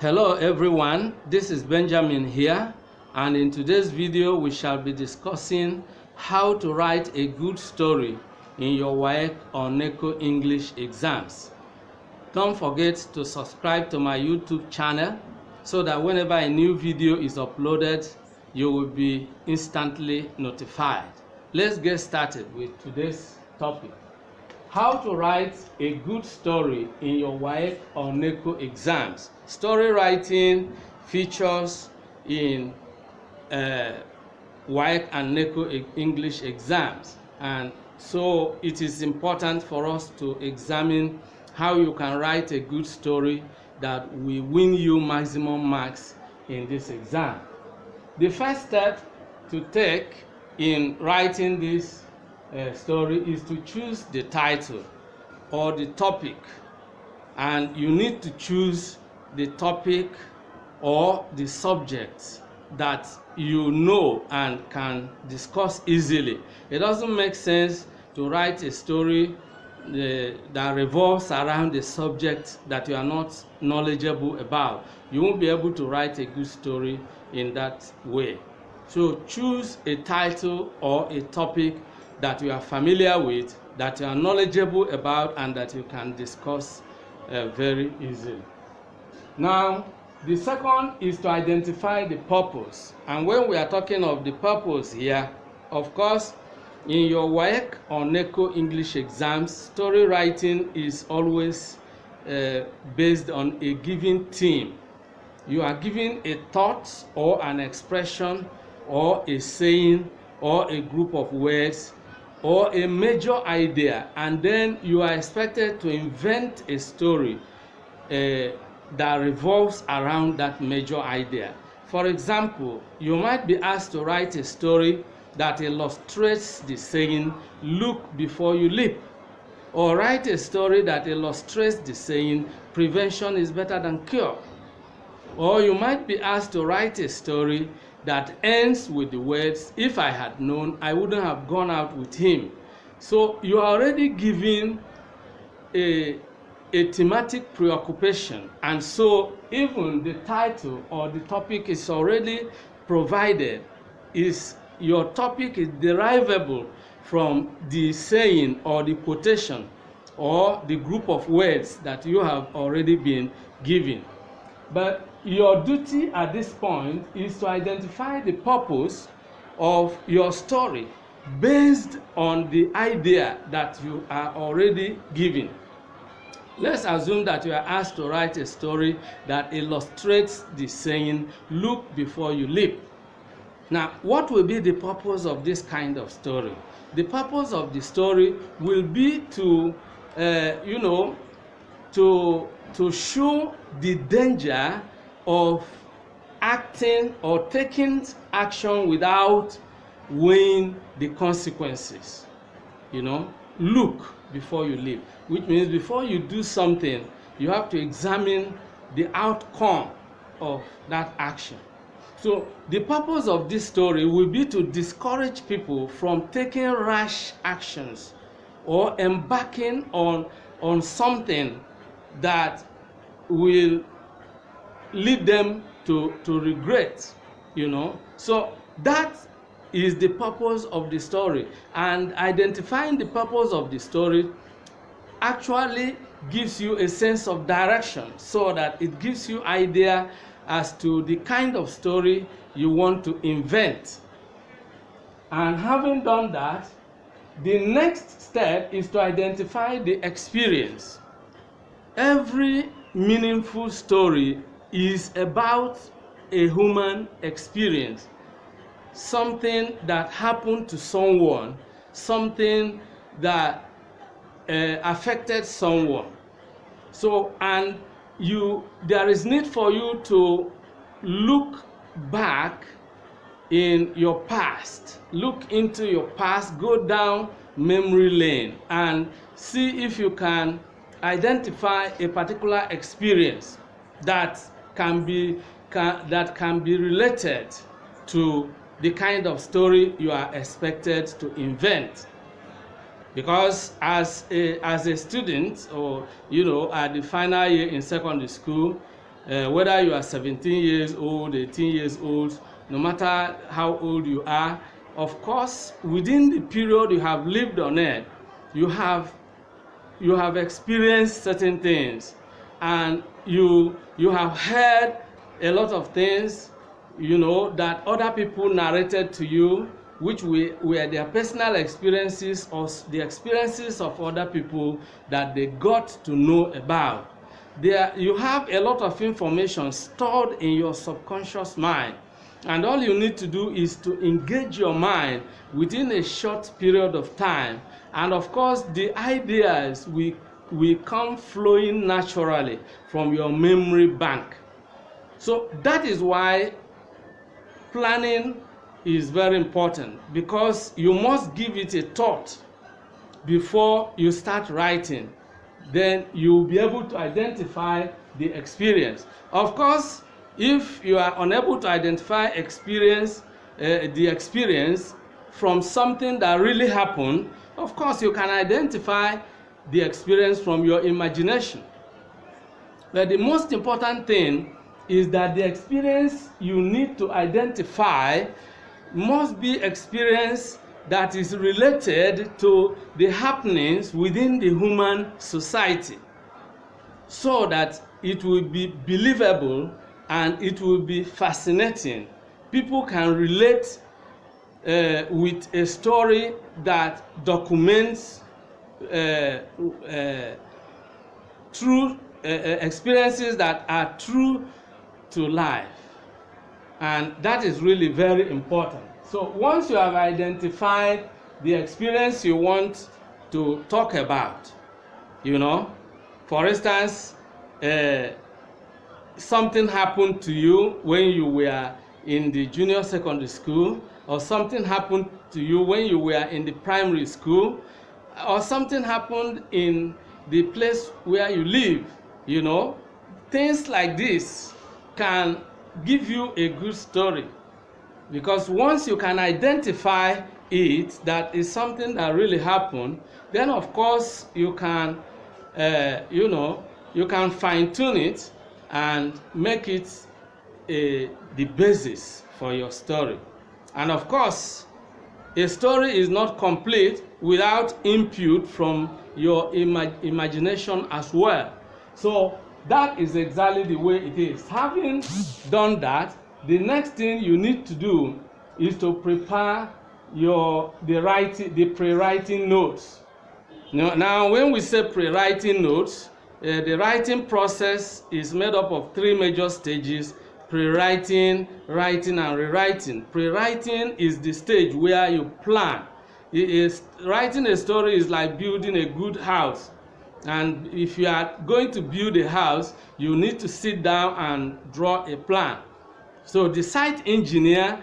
Hello everyone, this is Benjamin here, and in today's video we shall be discussing how to write a good story in your Waec or Neco English exams. Don't forget to subscribe to my YouTube channel so that whenever a new video is uploaded, you will be instantly notified. Let's get started with today's topic. How to write a good story in your Waec or Neco exams. Story writing features in Waec and Neco English exams, and so it is important for us to examine how you can write a good story that will win you maximum marks in this exam. The first step to take in writing this story is to choose the title or the topic, and you need to choose the topic or the subject that you know and can discuss easily. It doesn't make sense to write a story that revolves around a subject that you are not knowledgeable about. You won't be able to write a good story in that way. So choose a title or a topic that you are familiar with, that you are knowledgeable about, and that you can discuss very easily. Now, the second is to identify the purpose. And when we are talking of the purpose here, of course, in your Waec or Neco English exams, story writing is always based on a given theme. You are given a thought or an expression or a saying or a group of words or a major idea, and then you are expected to invent a story that revolves around that major idea. For example, you might be asked to write a story that illustrates the saying, "Look before you leap," or write a story that illustrates the saying, "Prevention is better than cure." Or you might be asked to write a story that ends with the words, "If I had known, I wouldn't have gone out with him." So you are already giving a thematic preoccupation, and so even the title or the topic is already provided. Your topic is derivable from the saying or the quotation or the group of words that you have already been given. But your duty at this point is to identify the purpose of your story based on the idea that you are already given. Let's assume that you are asked to write a story that illustrates the saying, "Look before you leap." Now, what will be the purpose of this kind of story? The purpose of the story will be to show the danger of acting or taking action without weighing the consequences. Look before you leap, which means before you do something, you have to examine the outcome of that action. So the purpose of this story will be to discourage people from taking rash actions or embarking on something that will lead them to regret. So that is the purpose of the story, and identifying the purpose of the story actually gives you a sense of direction, so that it gives you idea as to the kind of story you want to invent. And having done that, the next step is to identify the experience. Every meaningful story is about a human experience, something that happened to someone, something that affected someone. So, and there is need for you to look back in your past, look into your past, go down memory lane and see if you can identify a particular experience that can be related to the kind of story you are expected to invent. Because as a student, or at the final year in secondary school, whether you are 17 years old, 18 years old, no matter how old you are. Of course, within the period you have lived on earth, you have experienced certain things, and you have heard a lot of things, that other people narrated to you, which were their personal experiences or the experiences of other people that they got to know about. You have a lot of information stored in your subconscious mind, and all you need to do is to engage your mind within a short period of time, and of course the ideas will come flowing naturally from your memory bank. So that is why planning is very important, because you must give it a thought before you start writing. Then you'll be able to identify the experience. Of course, if you are unable to identify the experience from something that really happened, of course you can identify the experience from your imagination. But the most important thing is that the experience you need to identify must be experience that is related to the happenings within the human society, so that it will be believable and it will be fascinating. People can relate with a story that documents true experiences that are true to life. And that is really very important. So once you have identified the experience you want to talk about, for instance, something happened to you when you were in the junior secondary school, or something happened to you when you were in the primary school, or something happened in the place where you live, things like this can give you a good story. Because once you can identify it, that is something that really happened, then of course you can, you can fine-tune it and make it the basis for your story. And of course, a story is not complete without input from your imagination as well. So that is exactly the way it is. Having done that, the next thing you need to do is to prepare the pre-writing notes. Now, when we say pre-writing notes, the writing process is made up of 3 major stages: pre-writing, writing, and rewriting. Pre-writing is the stage where you plan. Writing a story is like building a good house. And if you are going to build a house, you need to sit down and draw a plan. So the site engineer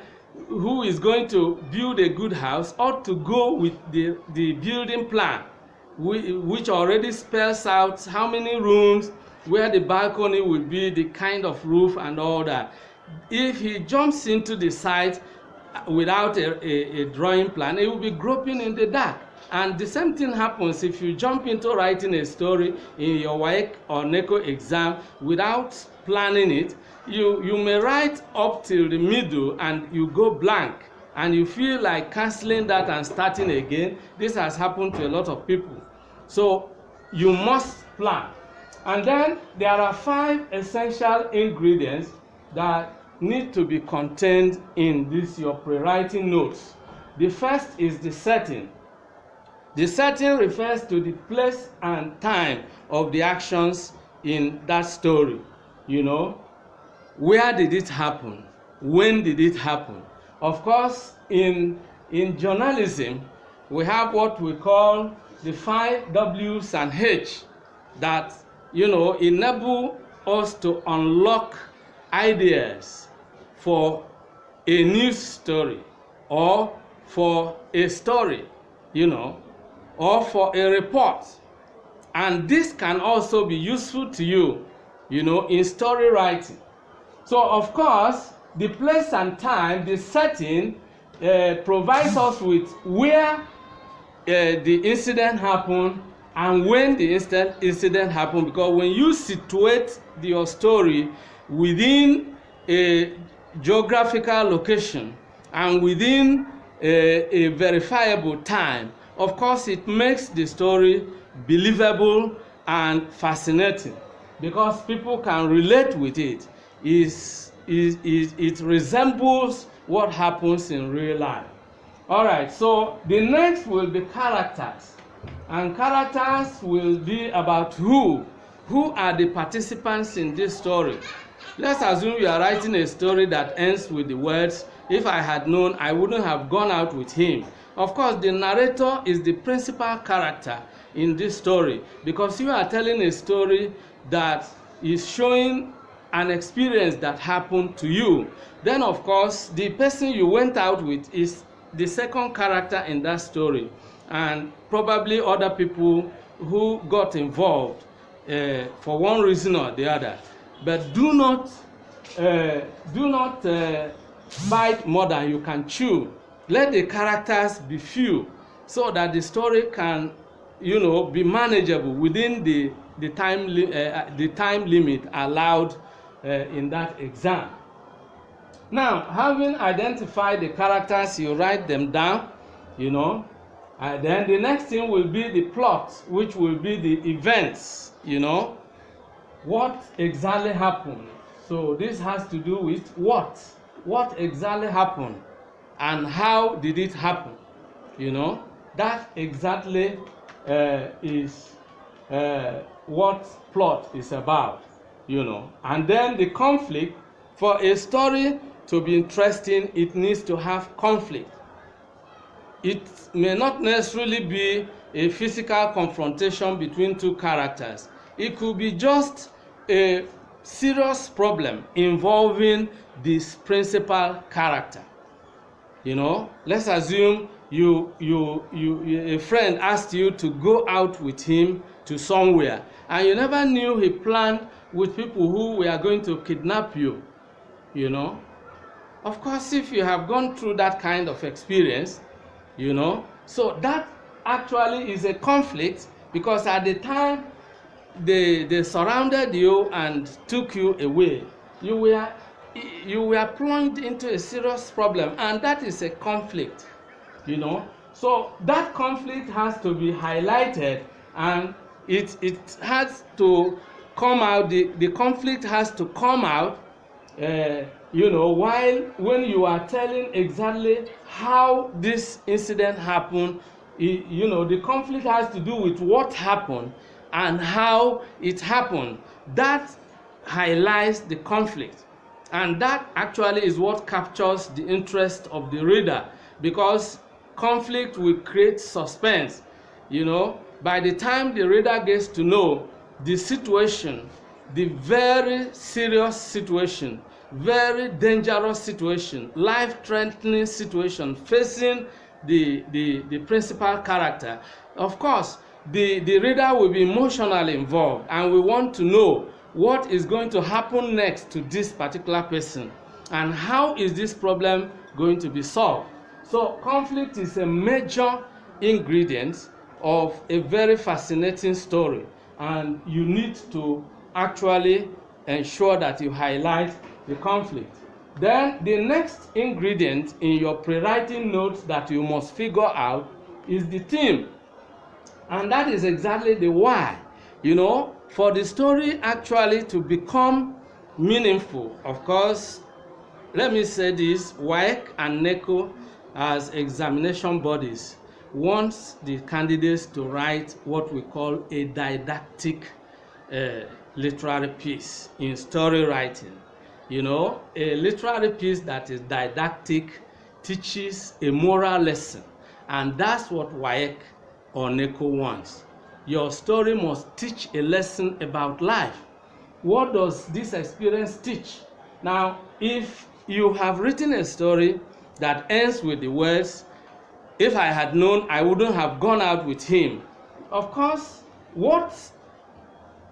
who is going to build a good house ought to go with the building plan, which already spells out how many rooms, where the balcony will be, the kind of roof and all that. If he jumps into the site without a drawing plan, he will be groping in the dark. And the same thing happens if you jump into writing a story in your Waec or Neco exam without planning it. You may write up till the middle and you go blank, and you feel like canceling that and starting again. This has happened to a lot of people. So you must plan. And then there are 5 essential ingredients that need to be contained in your pre-writing notes. The first is the setting. The setting refers to the place and time of the actions in that story. Where did it happen? When did it happen? Of course, in journalism, we have what we call the 5 W's and H that enable us to unlock ideas for a news story, or for a story, or for a report. And this can also be useful to you, in story writing. So of course, the place and time, the setting, provides us with where the incident happened and when the incident happened, because when you situate your story within a geographical location and within a verifiable time, of course it makes the story believable and fascinating, because people can relate with it. It resembles what happens in real life. All right, so the next will be characters, and characters will be about who are the participants in this story. Let's assume you are writing a story that ends with the words, "If I had known, I wouldn't have gone out with him." Of course, the narrator is the principal character in this story, because you are telling a story that is showing an experience that happened to you. Then, of course, the person you went out with is the second character in that story, and probably other people who got involved for one reason or the other. But do not bite more than you can chew. Let the characters be few, so that the story can, be manageable within the time limit allowed in that exam. Now, having identified the characters, you write them down, and then the next thing will be the plot, which will be the events, what exactly happened. So this has to do with what exactly happened and how did it happen. That exactly is what plot is about. And then the conflict. For a story to be interesting, it needs to have conflict. It may not necessarily be a physical confrontation between two characters. It could be just a serious problem involving this principal character. Let's assume a friend asked you to go out with him to somewhere, and you never knew he planned with people who were going to kidnap you. Of course, if you have gone through that kind of experience, so that actually is a conflict, because at the time they surrounded you and took you away, you were plunged into a serious problem, and that is a conflict. So that conflict has to be highlighted, and it has to come out. The conflict has to come out while when you are telling exactly how this incident happened. The conflict has to do with what happened and how it happened. That highlights the conflict, and that actually is what captures the interest of the reader, because conflict will create suspense. By the time the reader gets to know the situation, the very serious situation, very dangerous situation, life-threatening situation facing the principal character, of course the reader will be emotionally involved, and we want to know what is going to happen next to this particular person, and how is this problem going to be solved. So conflict is a major ingredient of a very fascinating story, and you need to actually ensure that you highlight the conflict. Then the next ingredient in your pre-writing notes that you must figure out is the theme, and that is exactly the why. For the story actually to become meaningful, of course, let me say this: Waec and Neco, as examination bodies, wants the candidates to write what we call a didactic literary piece in story writing. A literary piece that is didactic teaches a moral lesson, and that's what Waec or Neco wants. Your story must teach a lesson about life. What does this experience teach? Now, if you have written a story that ends with the words, "If I had known, I wouldn't have gone out with him," of course, what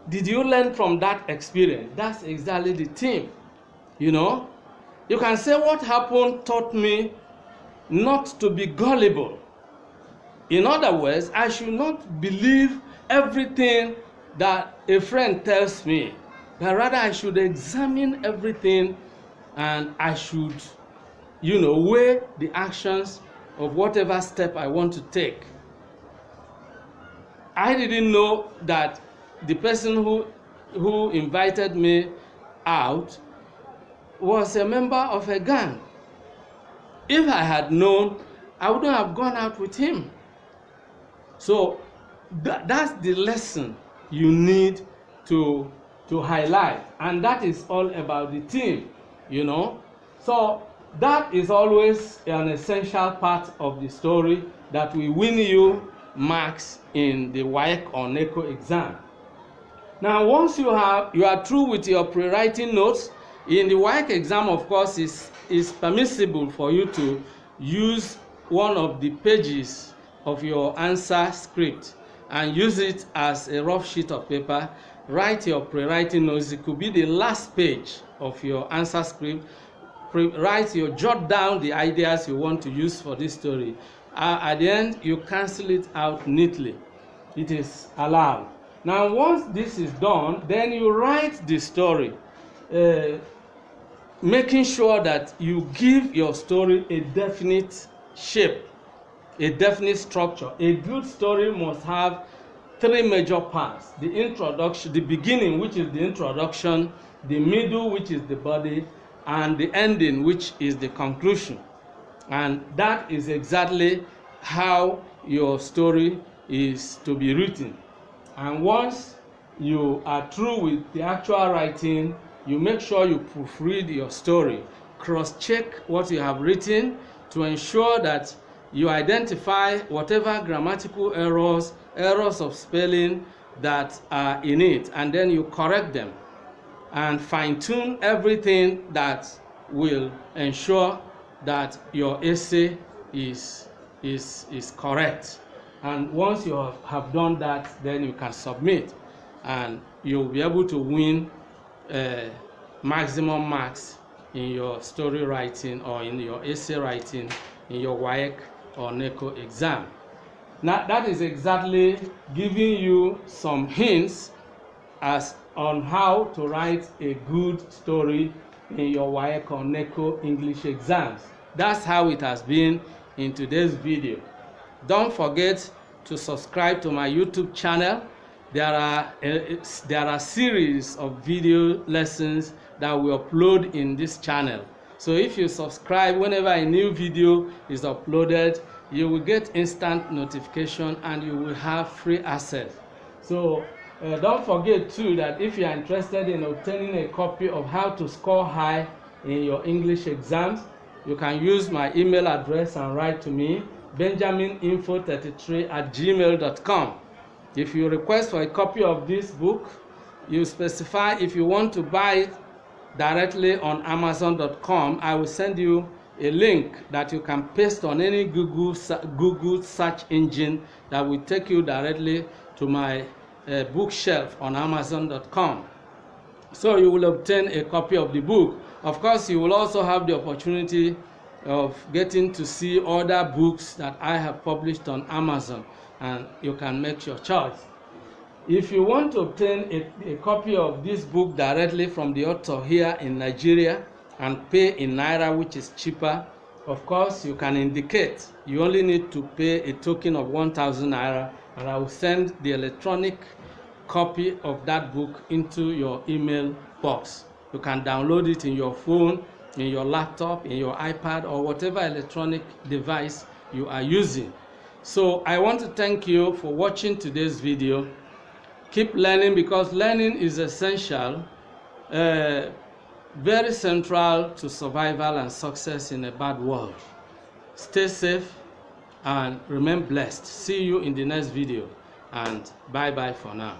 did you learn from that experience? That's exactly the theme. You can say, what happened taught me not to be gullible. In other words, I should not believe everything that a friend tells me, but rather I should examine everything, and I should, weigh the actions of whatever step I want to take. I didn't know that the person who invited me out was a member of a gang. If I had known, I wouldn't have gone out with him. So that's the lesson you need to highlight, and that is all about the team, So that is always an essential part of the story that will win you marks in the Waec or Neco exam. Now, once you are through with your pre-writing notes, in the Waec exam, of course, is permissible for you to use one of the pages of your answer script and use it as a rough sheet of paper. Write your pre-writing notes. It could be the last page of your answer script. Jot down the ideas you want to use for this story. At the end, you cancel it out neatly. It is allowed. Now, once this is done, then you write the story, making sure that you give your story a definite shape, a definite structure. A good story must have three major parts: the introduction, the beginning, which is the introduction, the middle, which is the body, and the ending, which is the conclusion. And that is exactly how your story is to be written. And once you are through with the actual writing, you make sure you proofread your story, cross-check what you have written to ensure that you identify whatever grammatical errors of spelling that are in it, and then you correct them and fine-tune everything that will ensure that your essay is correct. And once you have done that, then you can submit, and you'll be able to win maximum marks in your story writing or in your essay writing in your Waec or Neco exam. Now, that is exactly giving you some hints on how to write a good story in your Waec or Neco English exams. That's how it has been in today's video. Don't forget to subscribe to my YouTube channel. There are series of video lessons that we upload in this channel. So if you subscribe, whenever a new video is uploaded, you will get instant notification and you will have free access. So don't forget too that if you are interested in obtaining a copy of How to Score High in Your English Exams, you can use my email address and write to me, benjamininfo33@gmail.com. If you request for a copy of this book, you specify if you want to buy it directly on Amazon.com. I will send you a link that you can paste on any Google search engine that will take you directly to my bookshelf on Amazon.com. So you will obtain a copy of the book. Of course, you will also have the opportunity of getting to see other books that I have published on Amazon, and you can make your choice. If you want to obtain a copy of this book directly from the author here in Nigeria and pay in Naira, which is cheaper, of course, you can indicate. You only need to pay a token of 1,000 Naira, and I will send the electronic copy of that book into your email box. You can download it in your phone, in your laptop, in your iPad, or whatever electronic device you are using. So I want to thank you for watching today's video. Keep learning, because learning is essential, very central to survival and success in a bad world. Stay safe and remain blessed. See you in the next video, and bye-bye for now.